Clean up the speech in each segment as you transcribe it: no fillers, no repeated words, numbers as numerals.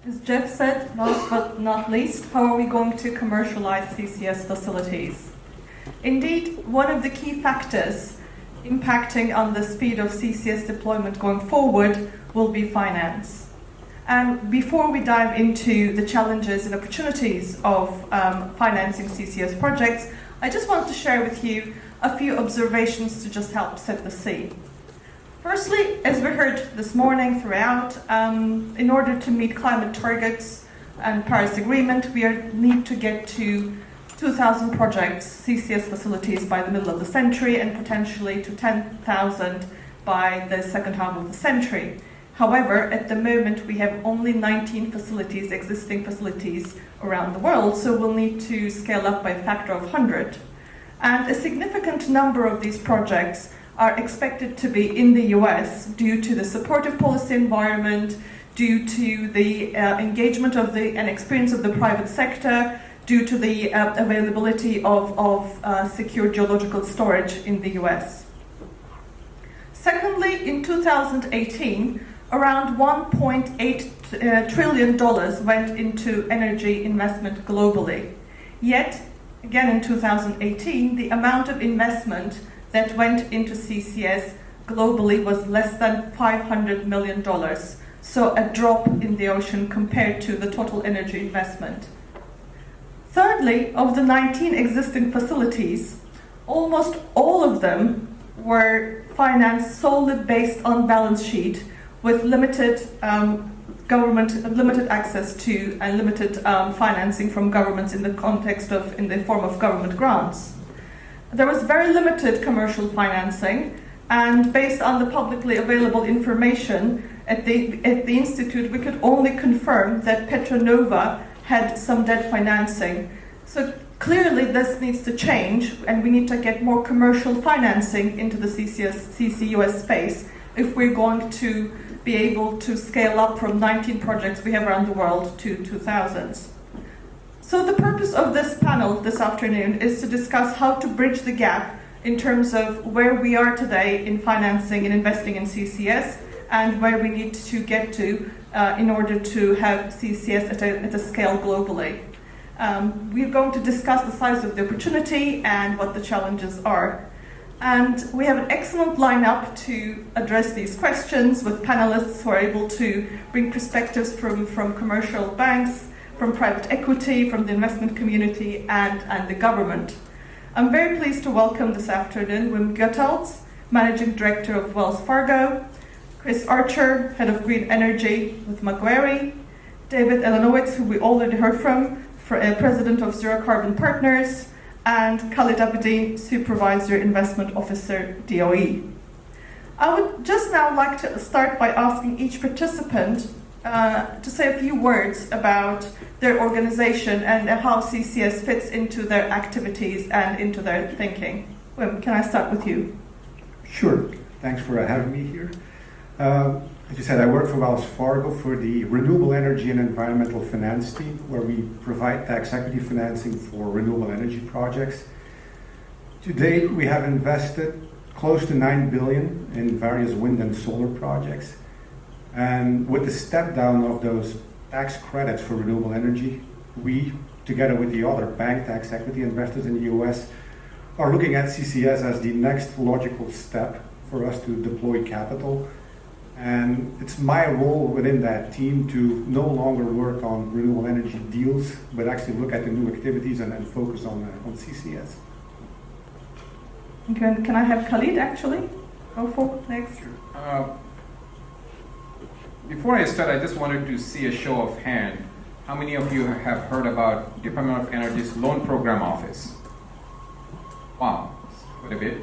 As Jeff said, last but not least, how are we going to commercialize CCS facilities? Indeed, one of the key factors impacting on the speed of CCS deployment going forward will be finance. And before we dive into the challenges and opportunities of financing CCS projects, I just want to share with you a few observations to just help set the scene. Firstly, as we heard this morning throughout, in order to meet climate targets and Paris Agreement, we need to get to 2,000 projects, CCS facilities, by the middle of the century, and potentially to 10,000 by the second half of the century. However, at the moment, we have only 19 facilities, existing facilities around the world, so we'll need to scale up by a factor of 100. And a significant number of these projects are expected to be in the US due to the supportive policy environment, due to the engagement of and experience of the private sector, due to the availability of secure geological storage in the US. Secondly, in 2018, around $1.8 trillion went into energy investment globally. Yet, again in 2018, the amount of investment that went into CCS globally was less than $500 million. So a drop in the ocean compared to the total energy investment. Thirdly, of the 19 existing facilities, almost all of them were financed solely based on balance sheet with limited limited access to and limited financing from governments in the form of government grants. There was very limited commercial financing, and based on the publicly available information at the Institute, we could only confirm that Petronova had some debt financing. So clearly this needs to change, and we need to get more commercial financing into the CCUS space if we're going to be able to scale up from 19 projects we have around the world to 2,000. So the purpose of this panel this afternoon is to discuss how to bridge the gap in terms of where we are today in financing and investing in CCS and where we need to get to in order to have CCS at a scale globally. We're going to discuss the size of the opportunity and what the challenges are. And we have an excellent lineup to address these questions with panelists who are able to bring perspectives from commercial banks, from private equity, from the investment community, and the government. I'm very pleased to welcome this afternoon Wim Goethals, Managing Director of Wells Fargo, Chris Archer, Head of Green Energy with Macquarie, David Elenowitz, who we already heard from, President of Zero Carbon Partners, and Khalid Abedin, Supervisory Investment Officer, DOE. I would just now like to start by asking each participant to say a few words about their organization and how CCS fits into their activities and into their thinking. Wim, can I start with you? Sure. Thanks for having me here. As you said, I work for Wells Fargo for the Renewable Energy and Environmental Finance team, where we provide tax equity financing for renewable energy projects. To date, we have invested close to $9 billion in various wind and solar projects. And with the step down of those tax credits for renewable energy, we, together with the other bank tax equity investors in the US, are looking at CCS as the next logical step for us to deploy capital. And it's my role within that team to no longer work on renewable energy deals, but actually look at the new activities and focus on CCS. Okay, can I have Khalid actually go for next? Before I start, I just wanted to see a show of hand. How many of you have heard about Department of Energy's Loan Program Office? Wow, quite a bit.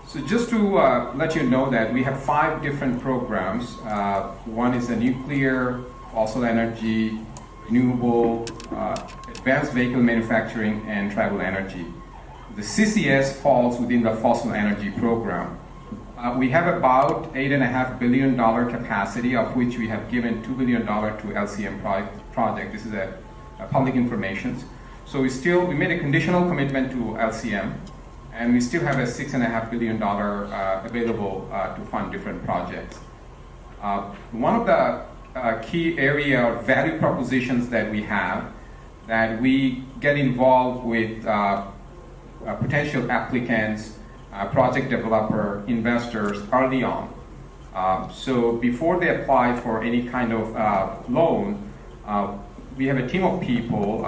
So just to let you know that we have 5 different programs. One is the nuclear, fossil energy, renewable, advanced vehicle manufacturing, and tribal energy. The CCS falls within the fossil energy program. We have about $8.5 billion capacity, of which we have given $2 billion to LCM project. This is a public information. So we made a conditional commitment to LCM, and we still have a $6.5 billion available to fund different projects. One of the key area or value propositions that we have, that we get involved with potential applicants, project developer, investors early on. So before they apply for any kind of loan, we have a team of people,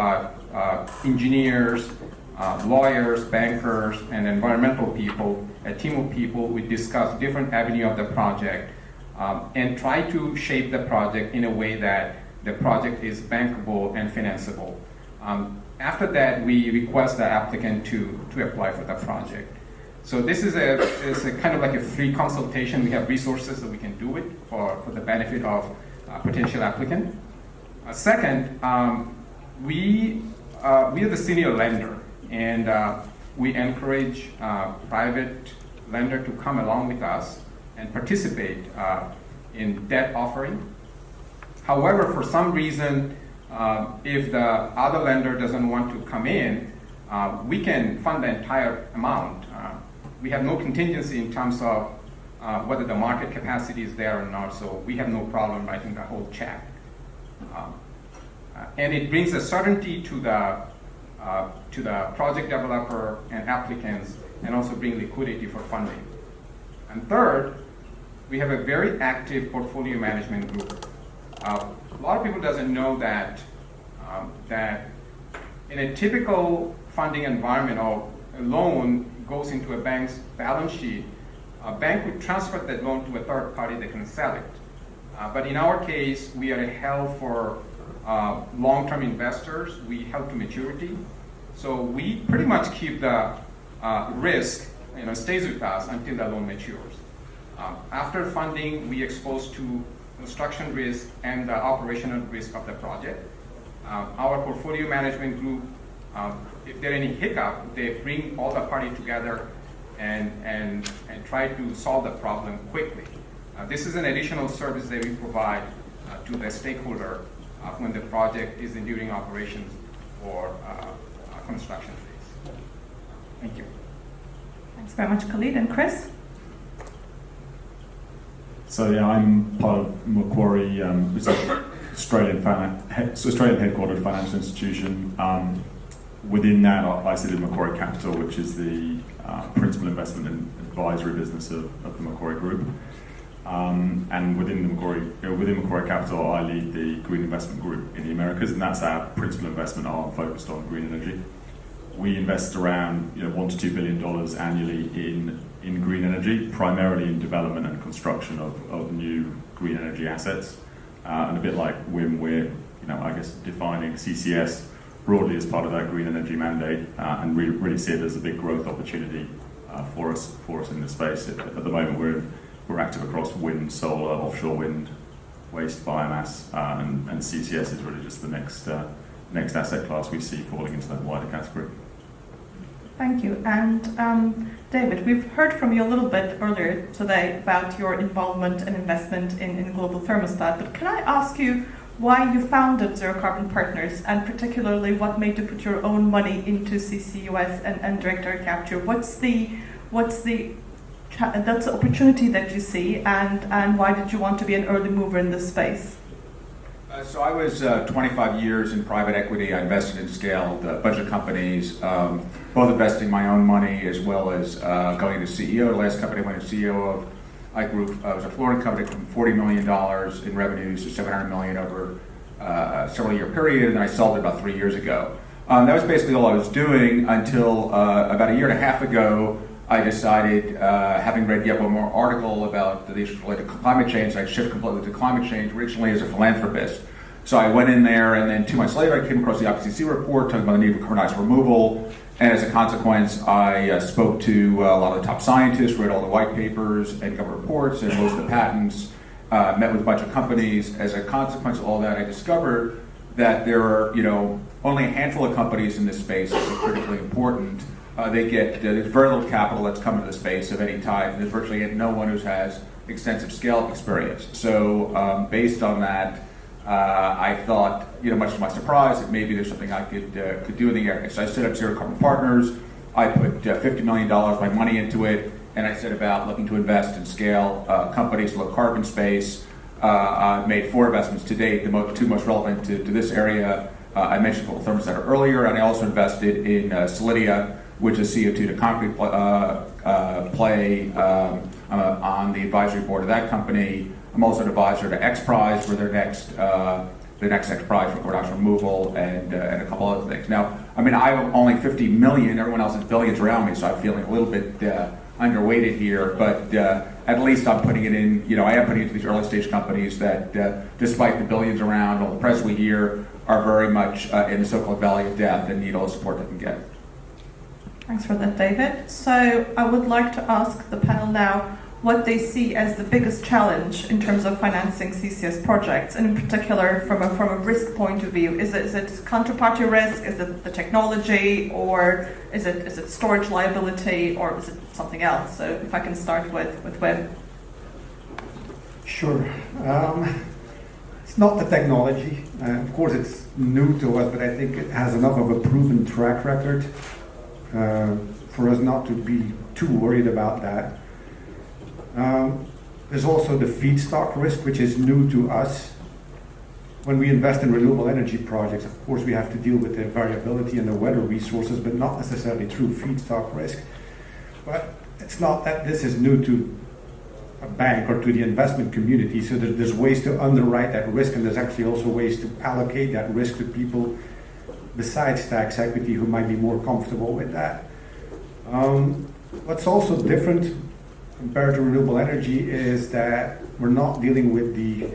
engineers, lawyers, bankers, and environmental people, a team of people. We discuss different avenues of the project and try to shape the project in a way that the project is bankable and financeable. After that, we request the applicant to apply for the project. So this is a kind of like a free consultation. We have resources that we can do it for the benefit of potential applicant. Second, we are the senior lender, and we encourage private lender to come along with us and participate in debt offering. However, for some reason, if the other lender doesn't want to come in, we can fund the entire amount. We have no contingency in terms of whether the market capacity is there or not, so we have no problem writing the whole check. And it brings a certainty to the project developer and applicants, and also bring liquidity for funding. And third, we have a very active portfolio management group. A lot of people doesn't know that in a typical funding environment, or a loan goes into a bank's balance sheet, a bank would transfer that loan to a third party that can sell it. But in our case, we are held for long-term investors. We held to maturity. So we pretty much keep the risk, stays with us until the loan matures. After funding, we exposed to construction risk and the operational risk of the project. Our portfolio management group, if there are any hiccup, they bring all the parties together and try to solve the problem quickly. This is an additional service that we provide to the stakeholder when the project is in during operations or construction phase. Thank you. Thanks very much, Khalid. And Chris? So yeah, I'm part of Macquarie, it's an Australian headquartered financial institution. Within that, I sit in Macquarie Capital, which is the principal investment and advisory business of the Macquarie Group. And within Macquarie Capital, I lead the Green Investment Group in the Americas, and that's our principal investment arm focused on green energy. We invest around $1 to $2 billion annually in green energy, primarily in development and construction of new green energy assets. And a bit like Wim, we're I guess defining CCS broadly as part of that green energy mandate, and really see it as a big growth opportunity for us in this space. At the moment, we're active across wind, solar, offshore wind, waste, biomass, and CCS is really just the next asset class we see falling into that wider category. Thank you. And David, we've heard from you a little bit earlier today about your involvement and investment in Global Thermostat, but can I ask you why you founded Zero Carbon Partners, and particularly what made you put your own money into CCUS and direct air capture? What's the opportunity that you see, and why did you want to be an early mover in this space? So I was 25 years in private equity. I invested and scaled a bunch of companies, both investing my own money as well as going to CEO. The last company I went to CEO of, I was a Florida company from $40 million in revenues to $700 million over a several-year period, and I sold it about 3 years ago. That was basically all I was doing until about a year and a half ago. I decided, having read yet one more article about the issues related to climate change, I'd shift completely to climate change, originally as a philanthropist. So I went in there, and then 2 months later, I came across the IPCC report talking about the need for carbon dioxide removal. And as a consequence, I spoke to a lot of the top scientists, read all the white papers and government reports, and most of the patents, met with a bunch of companies. As a consequence of all that, I discovered that there are, only a handful of companies in this space that are critically important. There's very little capital that's come into the space of any type, and there's virtually no one who has extensive scale-up experience. So based on that, I thought, much to my surprise, that maybe there's something I could do in the area. So I set up Zero Carbon Partners. I put $50 million of my money into it, and I set about looking to invest and scale companies in the low carbon space. made 4 investments to date, the 2 most relevant to this area. I mentioned a couple thermostat earlier, and I also invested in Solidia, which is CO2 to concrete play. I'm on the advisory board of that company. I'm also an advisor to XPRIZE for their next XPRIZE for carbon dioxide removal and a couple other things. Now, I mean, I have only 50 million. Everyone else has billions around me, so I'm feeling a little bit underweighted here. But at least I'm putting it in. You know, I am putting it into these early stage companies that, despite the billions around, all the press we hear, are very much in the so-called valley of death and need all the support they can get. Thanks for that, David. So I would like to ask the panel now what they see as the biggest challenge in terms of financing CCS projects, and in particular from a risk point of view. Is it counterparty risk? Is it the technology, or is it storage liability, or is it something else? So if I can start with Wim. Sure. It's not the technology. Of course, it's new to us, but I think it has enough of a proven track record for us not to be too worried about that. There's also the feedstock risk, which is new to us. When we invest in renewable energy projects, of course, we have to deal with the variability and the weather resources, but not necessarily through feedstock risk. But it's not that this is new to a bank or to the investment community, so there's ways to underwrite that risk, and there's actually also ways to allocate that risk to people besides tax equity who might be more comfortable with that. What's also different compared to renewable energy is that we're not dealing with the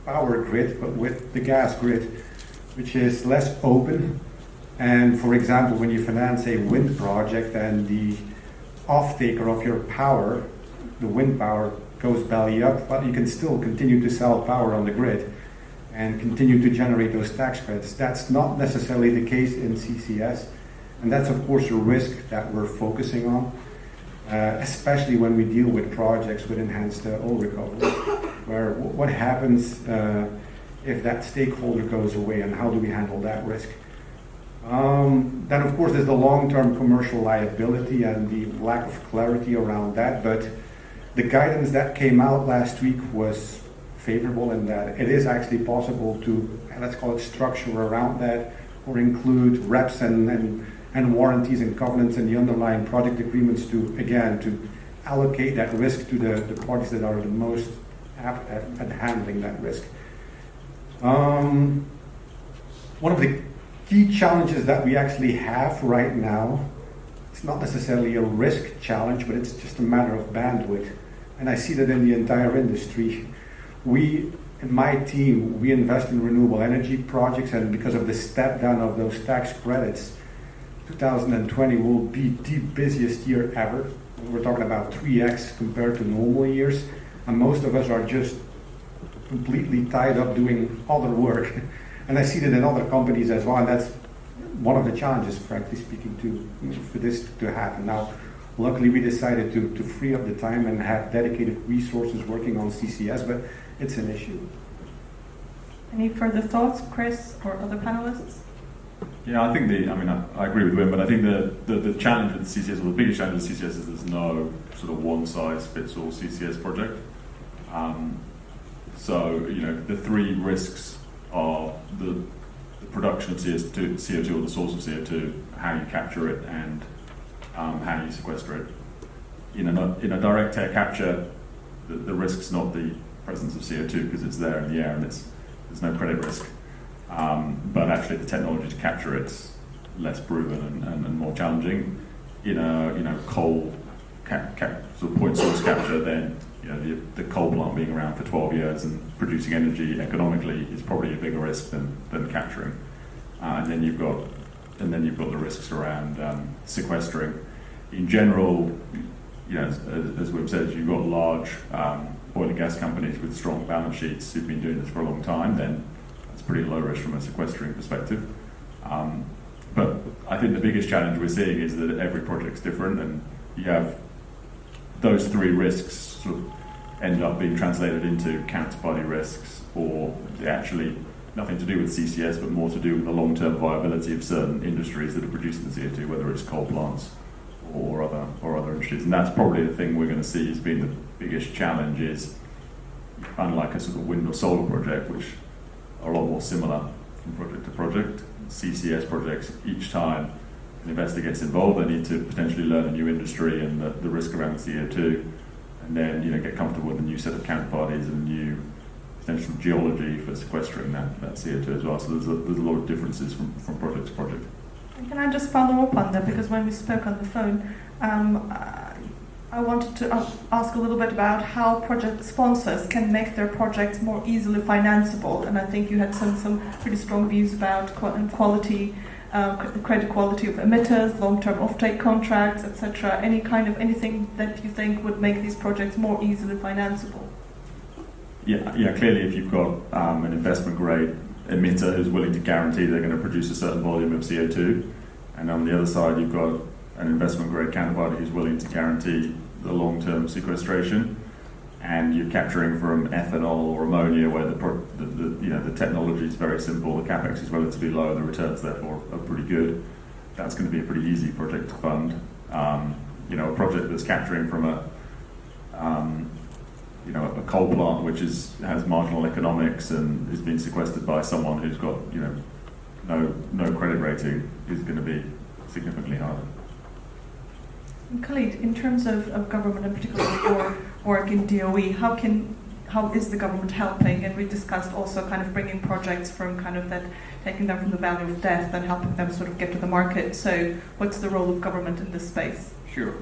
power grid, but with the gas grid, which is less open. And for example, when you finance a wind project and the off-taker of your power, the wind power, goes belly up, but you can still continue to sell power on the grid and continue to generate those tax credits. That's not necessarily the case in CCS, and that's of course a risk that we're focusing on, especially when we deal with projects with enhanced oil recovery, where what happens if that stakeholder goes away, and how do we handle that risk? Then of course there's the long-term commercial liability and the lack of clarity around that, but the guidance that came out last week was favorable in that it is actually possible to, let's call it, structure around that, or include reps and warranties and covenants in the underlying project agreements to, again, to allocate that risk to the parties that are the most apt at handling that risk. One of the key challenges that we actually have right now, it's not necessarily a risk challenge, but it's just a matter of bandwidth. And I see that in the entire industry. In my team, we invest in renewable energy projects, and because of the step down of those tax credits, 2020 will be the busiest year ever. We're talking about 3x compared to normal years, and most of us are just completely tied up doing other work. And I see that in other companies as well, and that's one of the challenges, frankly speaking, for this to happen. Now, luckily we decided to free up the time and have dedicated resources working on CCS, but it's an issue. Any further thoughts, Chris, or other panelists? Yeah, I think I agree with Wim, but I think the challenge with CCS, or the biggest challenge with CCS, is there's no sort of one-size-fits-all CCS project. So, the 3 risks are the production of CO2 or the source of CO2, how you capture it, and how you sequester it. In a direct air capture, the risk's not the presence of CO2 because it's there in the air and there's no credit risk. But actually, the technology to capture it's less proven and more challenging. In a coal sort of point source capture, then the coal plant being around for 12 years and producing energy economically is probably a bigger risk than capturing. And then you've got the risks around sequestering. In general, as we've said, you've got large oil and gas companies with strong balance sheets who've been doing this for a long time, then that's pretty low risk from a sequestering perspective. But I think the biggest challenge we're seeing is that every project's different, and you have those 3 risks sort of end up being translated into counterparty risks, or actually nothing to do with CCS, but more to do with the long-term viability of certain industries that are producing the CO2, whether it's coal plants or other industries. And that's probably the thing we're going to see as being the biggest challenge is, unlike a sort of wind or solar project, which are a lot more similar from project to project, CCS projects, each time an investor gets involved, they need to potentially learn a new industry and the risk around CO2, and then get comfortable with a new set of counterparties and a new potential geology for sequestering that CO2 as well. So there's a lot of differences from project to project. And can I just follow up on that, because when we spoke on the phone, I wanted to ask a little bit about how project sponsors can make their projects more easily financeable, and I think you had some pretty strong views about quality, credit quality of emitters, long-term offtake contracts, etc. Anything that you think would make these projects more easily financeable? Yeah. Clearly, if you've got an investment-grade emitter who's willing to guarantee they're going to produce a certain volume of CO2, and on the other side, you've got an investment-grade counterparty who's willing to guarantee the long-term sequestration, and you're capturing from ethanol or ammonia, where the technology is very simple, the capex is relatively low, the returns therefore are pretty good. That's going to be a pretty easy project to fund. A project that's capturing from a coal plant which has marginal economics and is being sequestered by someone who's got no credit rating is going to be significantly harder. Khalid, in terms of government, and particularly your work in DOE, how is the government helping? And we discussed also kind of bringing projects from kind of that, taking them from the valley of death and helping them sort of get to the market. So what's the role of government in this space? Sure.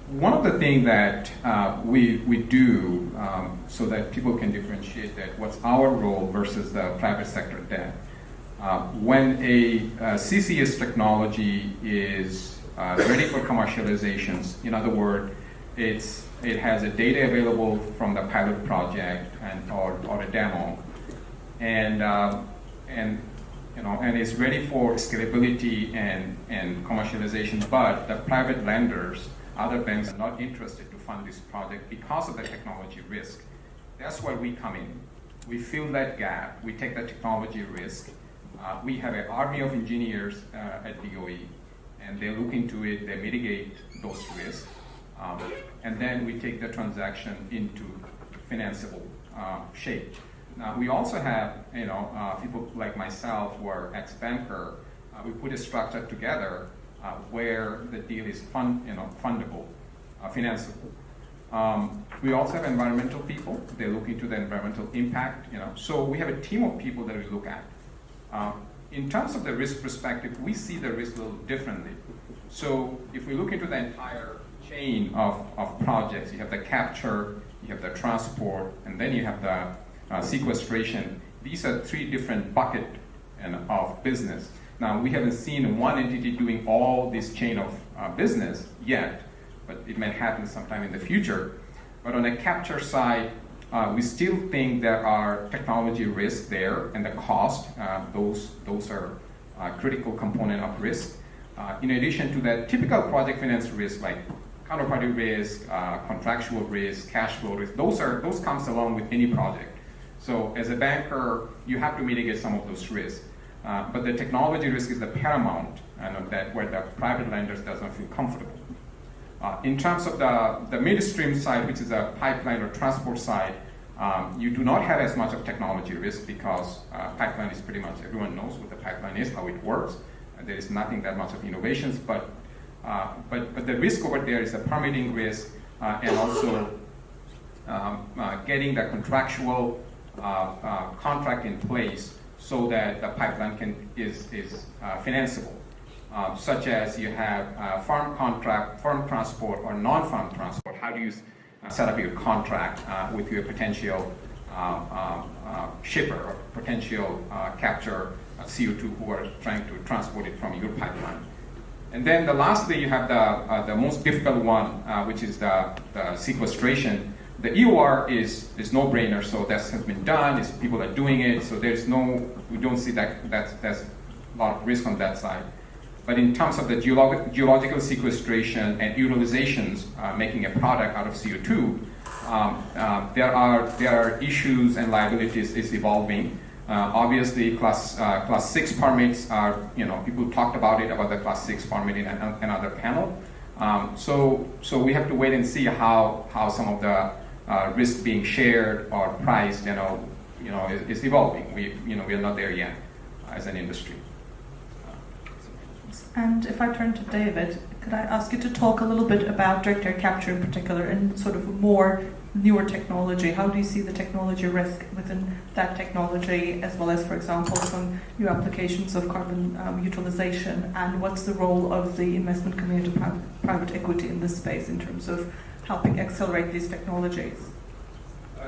One of the things that we do so that people can differentiate that what's our role versus the private sector debt. When a CCS technology is ready for commercializations, in other words, it has a data available from the pilot project or a demo, and it's ready for scalability and commercialization, but the private lenders, other banks, are not interested to fund this project because of the technology risk. That's where we come in. We fill that gap. We take the technology risk. We have an army of engineers at DOE, and they look into it, they mitigate those risks, and then we take the transaction into financeable shape. Now, we also have people like myself who are ex-banker. We put a structure together where the deal is fundable, financeable. We also have environmental people. They look into the environmental impact. So we have a team of people that we look at. In terms of the risk perspective, we see the risk a little differently. So if we look into the entire chain of projects, you have the capture, you have the transport, and then you have the sequestration. These are three different buckets of business. Now, we haven't seen one entity doing all this chain of business yet, but it may happen sometime in the future. But on the capture side, we still think there are technology risks there, and the cost, those are a critical component of risk. In addition to that, typical project finance risk like counterparty risk, contractual risk, cash flow risk, those comes along with any project. So as a banker, you have to mitigate some of those risks. But the technology risk is the paramount, and that where the private lenders doesn't feel comfortable. In terms of the midstream side, which is a pipeline or transport side, you do not have as much of technology risk because pipeline is pretty much, everyone knows what the pipeline is, how it works. There is nothing that much of innovations, but the risk over there is a permitting risk and also getting the contractual contract in place so that the pipeline is financeable. Such as you have farm contract, farm transport, or non-farm transport. How do you set up your contract with your potential shipper or potential capture CO2 who are trying to transport it from your pipeline? And then lastly, you have the most difficult one, which is the sequestration. The EOR is no-brainer, so that has been done. People are doing it, so we don't see that's a lot of risk on that side. But in terms of the geological sequestration and utilizations, making a product out of CO2, there are issues and liabilities is evolving. Obviously, class 6 permits are, people talked about the class 6 permit in another panel. So we have to wait and see how some of the risk being shared or priced, is evolving. We are not there yet as an industry. And if I turn to David, could I ask you to talk a little bit about direct air capture in particular and sort of more newer technology? How do you see the technology risk within that technology, as well as, for example, some new applications of carbon utilization? And what's the role of the investment community, private equity in this space in terms of helping accelerate these technologies?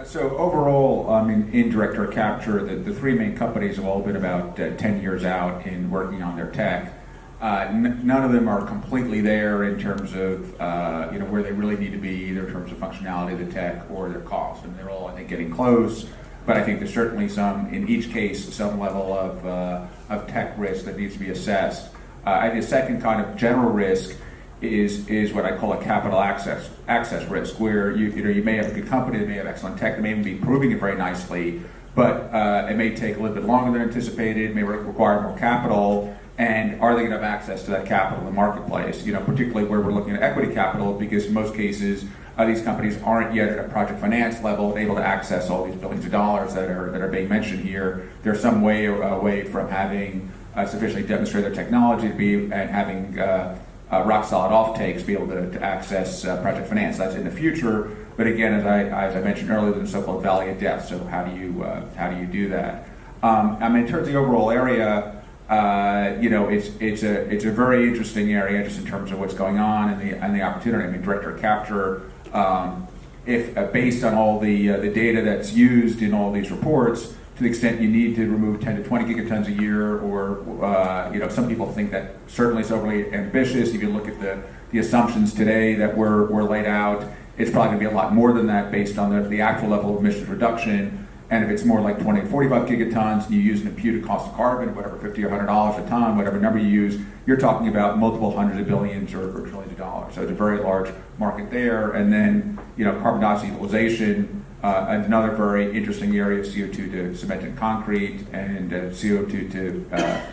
So overall, in direct air capture, the three main companies have all been about 10 years out in working on their tech. None of them are completely there in terms of where they really need to be, either in terms of functionality of the tech or their cost. And they're all, I think, getting close. But I think there's certainly in each case, some level of tech risk that needs to be assessed. I think the second kind of general risk is what I call a capital access risk, where you may have a good company, they may have excellent tech, they may even be proving it very nicely, but it may take a little bit longer than anticipated, may require more capital. And are they going to have access to that capital in the marketplace? Particularly where we're looking at equity capital, because in most cases these companies aren't yet at a project finance level and able to access all these billions of dollars that are being mentioned here. They're some way away from having sufficiently demonstrated their technology to be and having rock solid offtakes to be able to access project finance. That's in the future. But again, as I mentioned earlier, there's the so-called valley of death. So how do you do that? In terms of the overall area. It's a very interesting area just in terms of what's going on and the opportunity. Direct air capture, if based on all the data that's used in all these reports, to the extent you need to remove 10 to 20 gigatons a year, or some people think that certainly is overly ambitious. If you look at the assumptions today that were laid out, it's probably going to be a lot more than that based on the actual level of emissions reduction. And if it's more like 20 to 45 gigatons, and you use an imputed cost of carbon, whatever, $50 or $100 a ton, whatever number you use, you're talking about multiple hundreds of billions or trillions of dollars. So it's a very large market there. And then, carbon dioxide utilization, another very interesting area of CO2 to cement and concrete, and CO2 to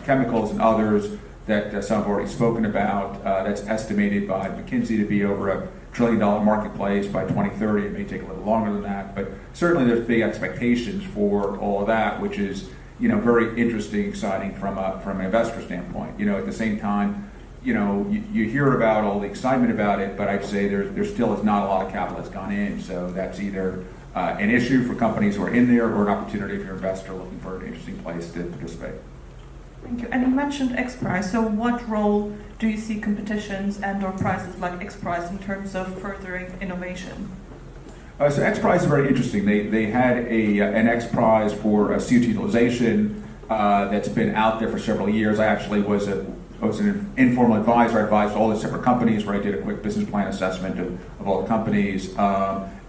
chemicals and others that some have already spoken about. That's estimated by McKinsey to be over $1 trillion marketplace by 2030. It may take a little longer than that, but certainly there's big expectations for all of that, which is very interesting, exciting from an investor standpoint. At the same time, you hear about all the excitement about it, but I'd say there still is not a lot of capital that's gone in. So that's either an issue for companies who are in there, or an opportunity if you're an investor looking for an interesting place to participate. Thank you. And you mentioned X Prize. So what role do you see competitions and or prizes like X Prize in terms of furthering innovation? So X Prize is very interesting. They had an X Prize for CO2 utilization that's been out there for several years. I actually was an informal advisor. I advised all the separate companies where I did a quick business plan assessment of all the companies.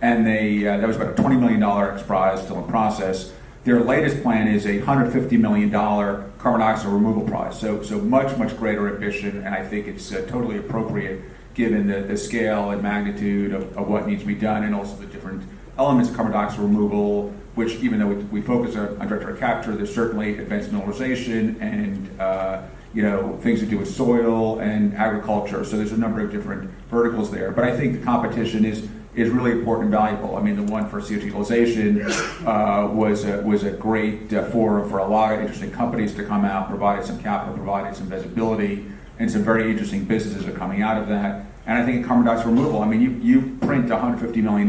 And that was about a $20 million X Prize, still in process. Their latest plan is a $150 million carbon dioxide removal prize. So much greater ambition, and I think it's totally appropriate given the scale and magnitude of what needs to be done, and also the different elements of carbon dioxide removal, which even though we focus on direct air capture, there's certainly advanced mineralization and things to do with soil and agriculture. So there's a number of different verticals there. But I think the competition is really important and valuable. The one for CO2 utilization was a great forum for a lot of interesting companies to come out, provided some capital, provided some visibility, and some very interesting businesses are coming out of that. And I think in carbon dioxide removal, you print $150 million,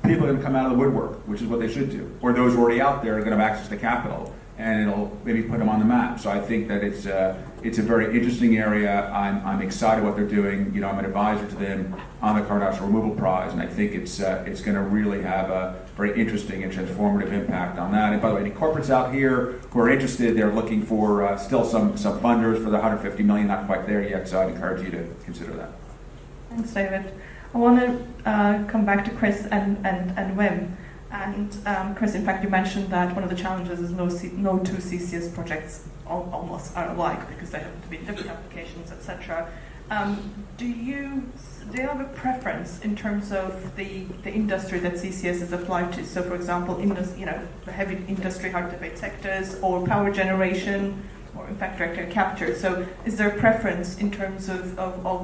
people are going to come out of the woodwork, which is what they should do. Or those already out there are going to have access to capital, and it'll maybe put them on the map. So I think that it's a very interesting area. I'm excited what they're doing. I'm an advisor to them on the carbon dioxide removal prize, and I think it's going to really have a very interesting and transformative impact on that. And by the way, any corporates out here who are interested, they're looking for still some funders for the $150 million, not quite there yet. So I'd encourage you to consider that. Thanks, David. I want to come back to Chris and Wim. And Chris, in fact, you mentioned that one of the challenges is no two CCS projects almost are alike because they have to be different applications, etc. Do you have a preference in terms of the industry that CCS is applied to? So, for example, the heavy industry, hard-to-abate sectors, or power generation, or in fact direct air capture. So, is there a preference in terms of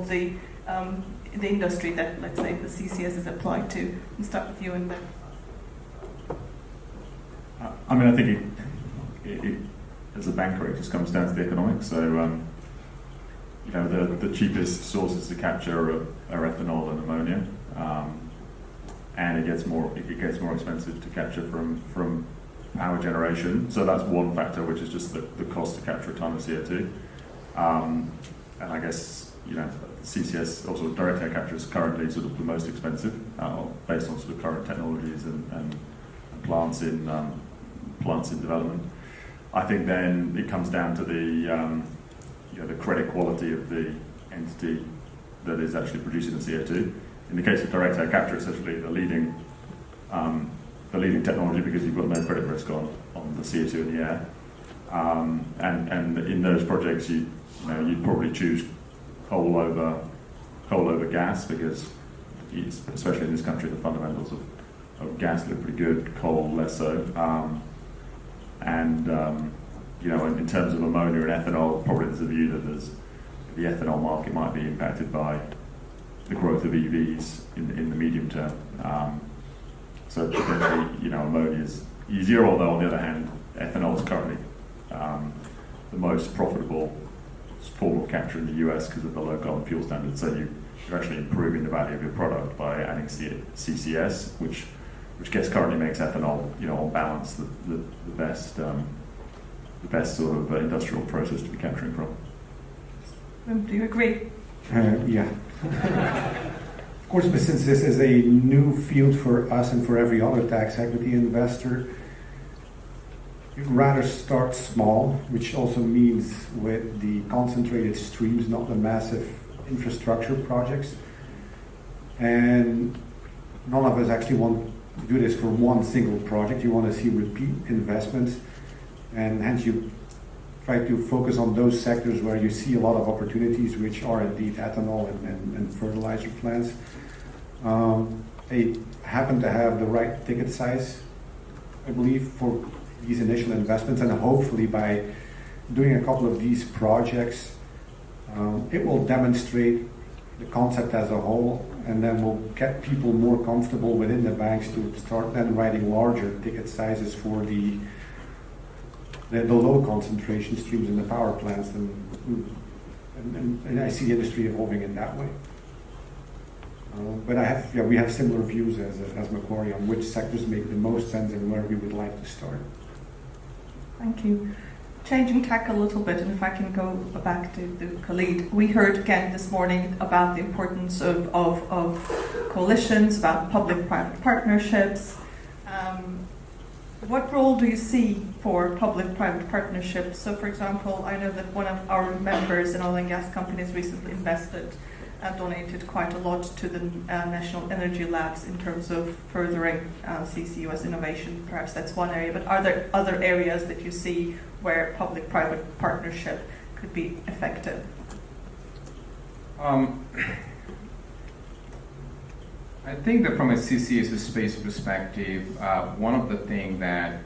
the the industry that, let's say, the CCS is applied to? We'll start with you and then. I mean, I think it as a banker, it just comes down to the economics. So, you know, the cheapest sources to capture are ethanol and ammonia, and it gets more expensive to capture from power generation. So that's one factor, which is just the cost to capture a ton of CO2. And I guess, you know, CCS, also direct air capture, is currently sort of the most expensive, based on sort of current technologies and plants in development. I think then it comes down to the credit quality of the entity that is actually producing the CO2. In the case of direct air capture, it's actually the leading technology, because you've got no credit risk on the CO2 in the air. And in those projects, you'd probably choose coal over gas, because especially in this country, the fundamentals of gas look pretty good, coal less so. You know, in terms of ammonia and ethanol, probably there's a view that the ethanol market might be impacted by the growth of EVs in the medium term. So potentially, you know, ammonia is easier, although on the other hand, ethanol is currently the most profitable form of capture in the US because of the low carbon fuel standards. So you're actually improving the value of your product by adding CCS, which currently makes ethanol, you know, on balance the best sort of industrial process to be capturing from. Do you agree? Yeah. Of course, but since this is a new field for us and for every other tax equity investor, you'd rather start small, which also means with the concentrated streams, not the massive infrastructure projects. And none of us actually want to do this for one single project. You want to see repeat investments, and hence you try to focus on those sectors where you see a lot of opportunities, which are indeed ethanol and fertilizer plants. They happen to have the right ticket size, I believe, for these initial investments, and hopefully by doing a couple of these projects, it will demonstrate the concept as a whole, and then we'll get people more comfortable within the banks to start then writing larger ticket sizes for the low concentration streams in the power plants, and I see the industry evolving in that way. But we have similar views as Macquarie on which sectors make the most sense and where we would like to start. Thank you. Changing tack a little bit, and if I can go back to Khalid, we heard again this morning about the importance of coalitions, about public-private partnerships. What role do you see for public-private partnerships? So, for example, I know that one of our members in oil and gas companies recently invested and donated quite a lot to the National Energy Labs in terms of furthering CCUS innovation. Perhaps that's one area, but are there other areas that you see where public-private partnership could be effective? I think that from a CCS space perspective, one of the things that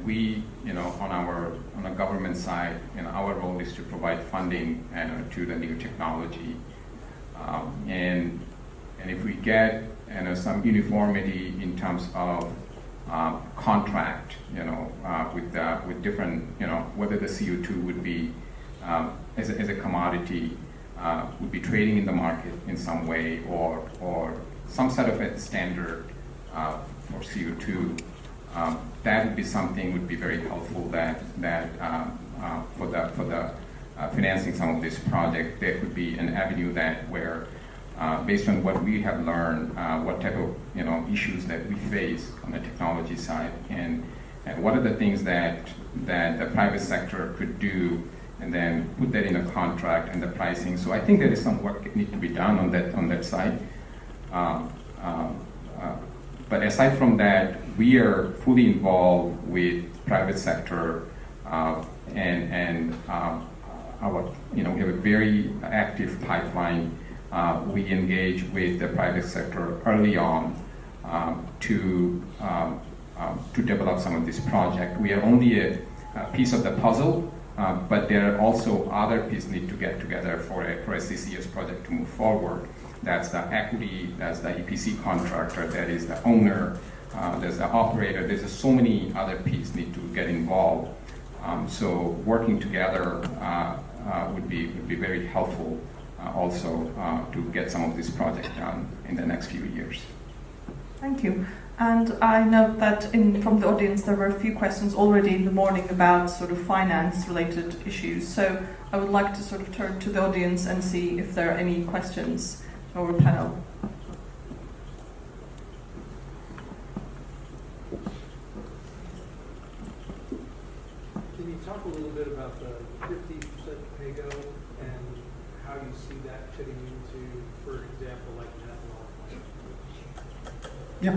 we, you know, on a government side, you know, our role is to provide funding to the new technology, and if we get, you know, some uniformity in terms of contract, you know, with different, you know, whether the CO2 would be as a commodity. Would be trading in the market in some way, or some sort of a standard for CO2. That would be something would be very helpful. That for the financing some of this project, there could be an avenue that where, based on what we have learned, what type of, you know, issues that we face on the technology side, and what are the things that the private sector could do, and then put that in a contract and the pricing. So I think there is some work that needs to be done on that side. But aside from that, we are fully involved with private sector, and our, you know, we have a very active pipeline. We engage with the private sector early on to develop some of this project. We are only a piece of the puzzle. But there are also other pieces need to get together for a CCS project to move forward. That's the equity, that's the EPC contractor, that is the owner, there's the operator. There's so many other pieces need to get involved. So working together would be very helpful also to get some of this project done in the next few years. Thank you. And I know that from the audience there were a few questions already in the morning about sort of finance-related issues. So I would like to sort of turn to the audience and see if there are any questions to our panel. Can you talk a little bit about the 50% pay-go and how you see that fitting into, for example, like an ethanol plant? Yeah,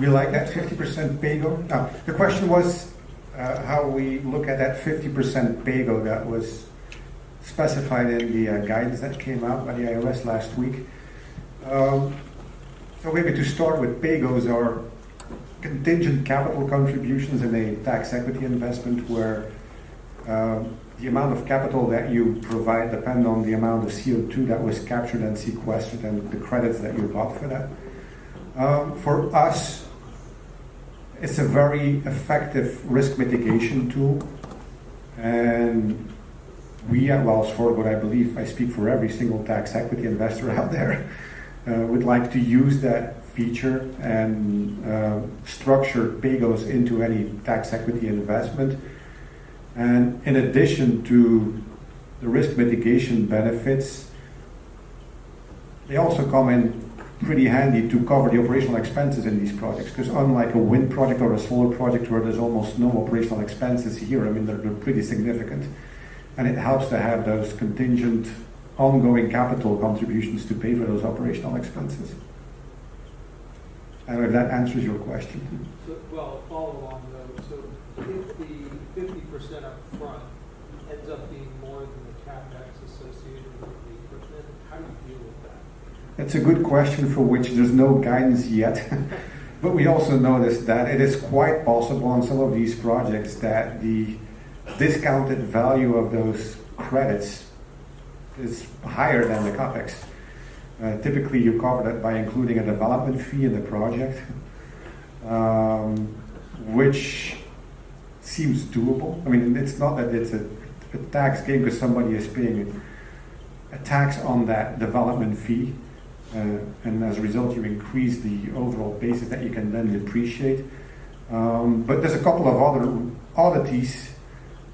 we like that 50% pay-go. Now, the question was how we look at that 50% pay-go that was specified in the guidance that came out by the IRS last week. So maybe to start with, pay-gos are contingent capital contributions in a tax equity investment where the amount of capital that you provide depend on the amount of CO2 that was captured and sequestered and the credits that you got for that. For us, it's a very effective risk mitigation tool, and we at Wells Fargo, I believe I speak for every single tax equity investor out there, would like to use that feature and structure pay-gos into any tax equity investment. And in addition to the risk mitigation benefits, they also come in pretty handy to cover the operational expenses in these projects, because unlike a wind project or a solar project where there's almost no operational expenses here, I mean, they're pretty significant. And it helps to have those contingent ongoing capital contributions to pay for those operational expenses. I don't know if that answers your question. So, well, follow along though. So if the 50% up front ends up being more than the CapEx associated with the equipment, how do you deal with that? That's a good question for which there's no guidance yet. But we also noticed that it is quite possible on some of these projects that the discounted value of those credits is higher than the CapEx. Typically, you cover that by including a development fee in the project, which seems doable. I mean, it's not that it's a tax game because somebody is paying a tax on that development fee, and as a result, you increase the overall basis that you can then depreciate. But there's a couple of other oddities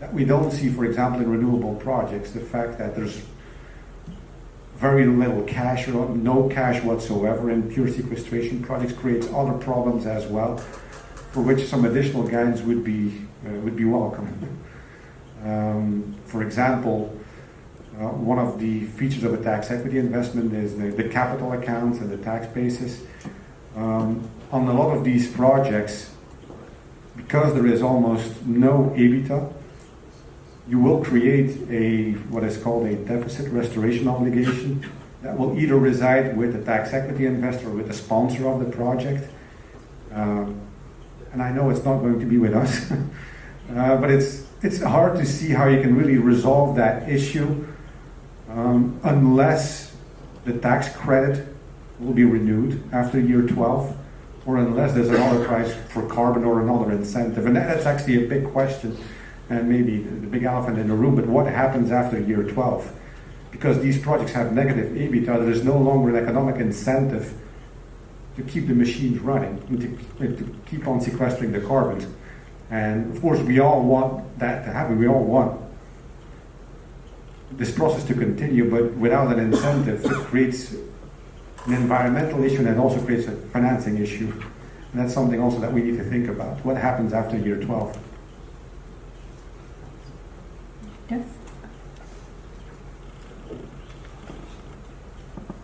that we don't see, for example, in renewable projects. The fact that there's very little cash or no cash whatsoever in pure sequestration projects creates other problems as well, for which some additional guidance would be welcome. For example, one of the features of a tax equity investment is the capital accounts and the tax basis. On a lot of these projects, because there is almost no EBITDA, you will create what is called a deficit restoration obligation that will either reside with the tax equity investor or with the sponsor of the project. And I know it's not going to be with us, but it's hard to see how you can really resolve that issue unless the tax credit will be renewed after year 12, or unless there's another price for carbon or another incentive. And that's actually a big question, and maybe the big elephant in the room, but what happens after year 12? Because these projects have negative EBITDA, there is no longer an economic incentive to keep the machines running, and to keep on sequestering the carbon. And of course, we all want that to happen. We all want this process to continue, but without an incentive, it creates an environmental issue and it also creates a financing issue. And that's something also that we need to think about. What happens after year 12? Yes.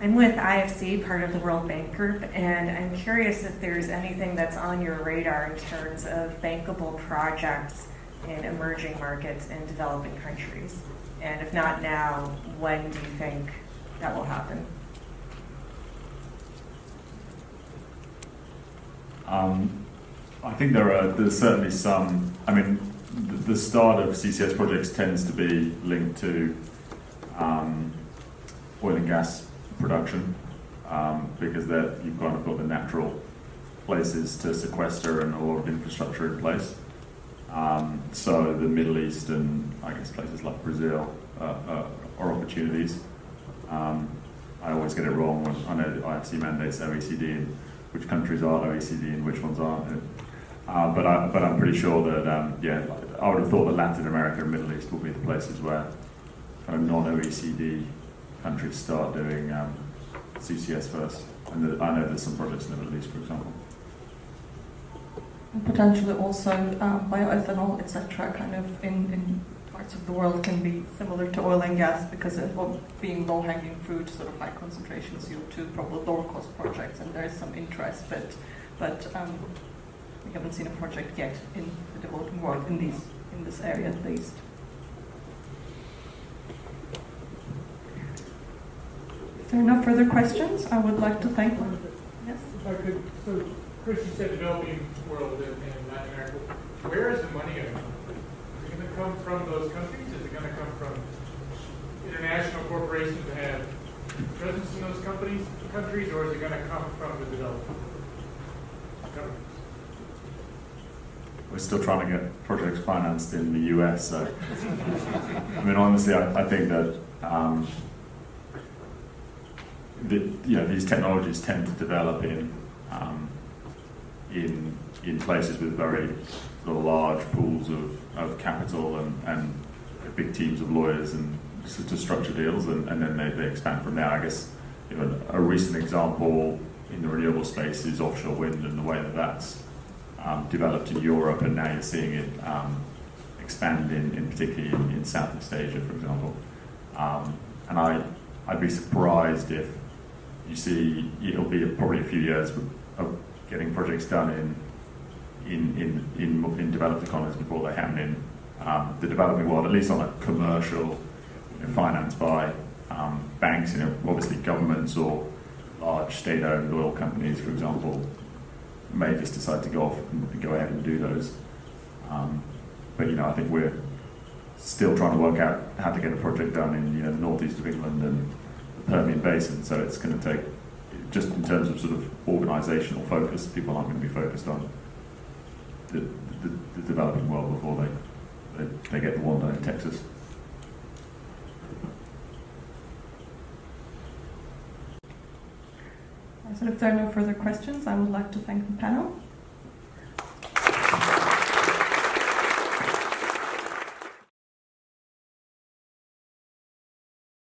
I'm with IFC, part of the World Bank Group, and I'm curious if there's anything that's on your radar in terms of bankable projects in emerging markets and developing countries. And if not now, when do you think that will happen? I think there's certainly some. I mean, the start of CCS projects tends to be linked to oil and gas production, because you've kind of got the natural places to sequester and a lot of infrastructure in place. So the Middle East and I guess places like Brazil are opportunities. I always get it wrong when I know the IFC mandates OECD and which countries are OECD and which ones aren't. But I'm pretty sure that I would have thought that Latin America and Middle East will be the places where kind of non-OECD countries start doing CCS first. And I know there's some projects in the Middle East, for example. And potentially also bioethanol, etc., kind of in parts of the world can be similar to oil and gas because of being low-hanging fruit, sort of high concentration CO2, probably lower cost projects, and there is some interest, but we haven't seen a project yet in the developing world in this area at least. If there are no further questions, I would like to thank you. Yes? If I could, so Chris, you said developing world in Latin America. Where is the money going to come from? Is it going to come from those countries? Is it going to come from international corporations that have presence in those countries, or is it going to come from the developing governments? We're still trying to get projects financed in the US, so I mean, honestly, I think that these technologies tend to develop in places with very sort of large pools of capital and big teams of lawyers and to structure deals, and then they expand from there. I guess a recent example in the renewable space is offshore wind and the way that that's developed in Europe, and now you're seeing it expand particularly in Southeast Asia, for example. And I'd be surprised if you see it'll be probably a few years of getting projects done in developed economies before they happen in the developing world, at least on a commercial, financed by banks, obviously governments or large state-owned oil companies, for example, may just decide to go ahead and do those. But I think we're still trying to work out how to get a project done in the northeast of England and the Permian Basin. So it's going to take, just in terms of sort of organisational focus, people aren't going to be focused on the developing world before they get the one done in Texas. So if there are no further questions, I would like to thank the panel.